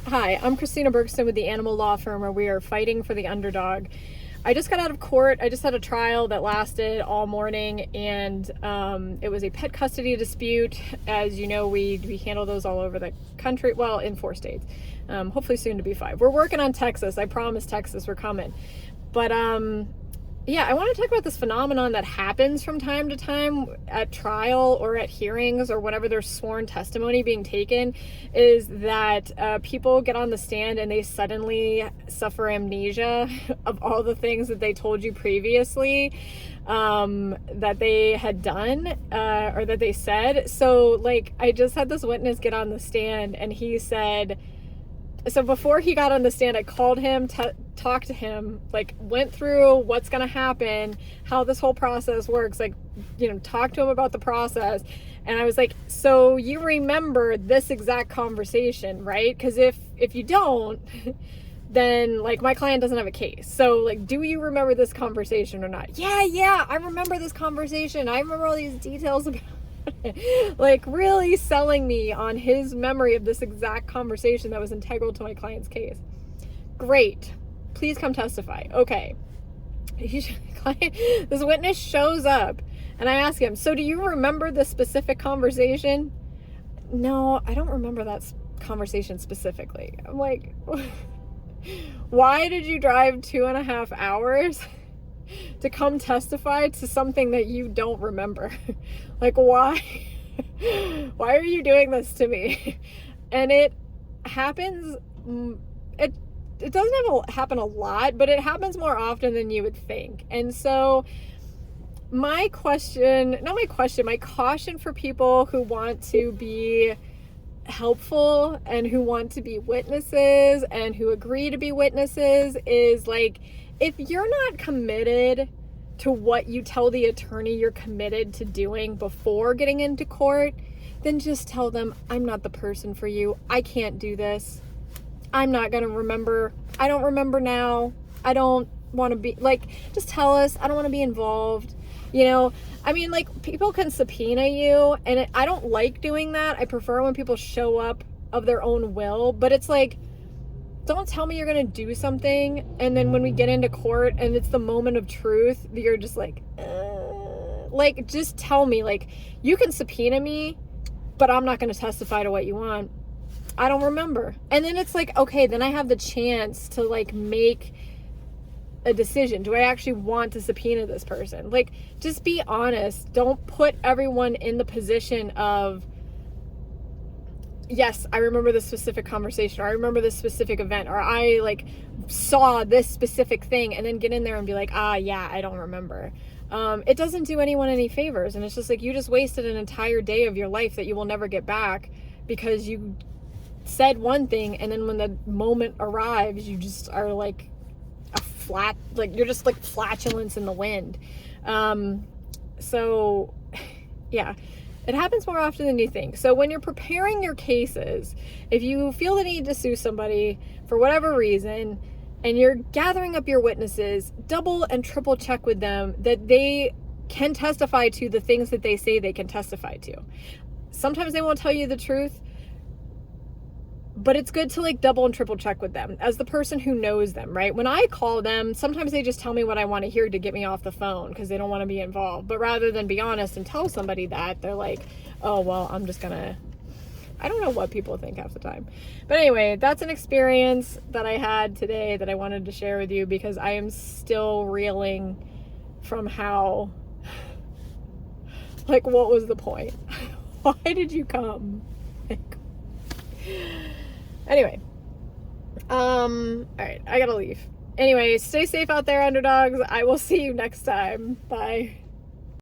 Hi, I'm Christina Bergson with the Animal Law Firm, where we are fighting for the underdog. I just got out of court. I just had a trial that lasted all morning, and it was a pet custody dispute. As you know, we handle those all over the country. Well, in 4 states. Hopefully soon to be 5. We're working on Texas. I promise Texas, we're coming. But yeah, I want to talk about this phenomenon that happens from time to time at trial or at hearings or whenever there's sworn testimony being taken, is that people get on the stand and they suddenly suffer amnesia of all the things that they told you previously that they had done or that they said. So, like, I just had this witness get on the stand and he said, so before he got on the stand, I called him, talked to him, like went through what's going to happen, how this whole process works, like, you know, talk to him about the process. And I was like, so you remember this exact conversation, right? Because if you don't, then like my client doesn't have a case. So like, do you remember this conversation or not? Yeah, I remember this conversation. I remember all these details about like really selling me on his memory of this exact conversation that was integral to my client's case. Great. Please come testify. Okay. This witness shows up and I ask him, so do you remember the specific conversation? No, I don't remember that conversation specifically. I'm like, why did you drive 2.5 hours to come testify to something that you don't remember? Like, why are you doing this to me? And it happens, it doesn't happen a lot, but it happens more often than you would think. And so my caution for people who want to be helpful and who want to be witnesses and who agree to be witnesses is, like, if you're not committed to what you tell the attorney you're committed to doing before getting into court, then just tell them, I'm not the person for you. I can't do this. I'm not going to remember. I don't remember now. I don't want to be, like, just tell us, I don't want to be involved. You know, I mean, like, people can subpoena you, and I don't like doing that. I prefer when people show up of their own will, but it's like, don't tell me you're going to do something, and then when we get into court and it's the moment of truth, you're just like, just tell me, like, you can subpoena me, but I'm not going to testify to what you want. I don't remember. And then it's like, okay, then I have the chance to, like, make a decision. Do I actually want to subpoena this person? Like, just be honest. Don't put everyone in the position of, yes, I remember this specific conversation, or I remember this specific event, or I, like, saw this specific thing, and then get in there and be like, yeah, I don't remember. It doesn't do anyone any favors. And it's just like, you just wasted an entire day of your life that you will never get back because you said one thing, and then when the moment arrives, you just are like you're just like flatulence in the wind. So yeah, it happens more often than you think. So when you're preparing your cases, if you feel the need to sue somebody for whatever reason, and you're gathering up your witnesses, double and triple check with them that they can testify to the things that they say they can testify to. Sometimes they won't tell you the truth, but it's good to, like, double and triple check with them as the person who knows them, right? When I call them, sometimes they just tell me what I want to hear to get me off the phone because they don't want to be involved. But rather than be honest and tell somebody that, they're like, oh, well, I'm just gonna, I don't know what people think half the time. But anyway, that's an experience that I had today that I wanted to share with you because I am still reeling from how, like, what was the point? Why did you come? Anyway, all right, I gotta leave. Anyway, stay safe out there, underdogs. I will see you next time. Bye.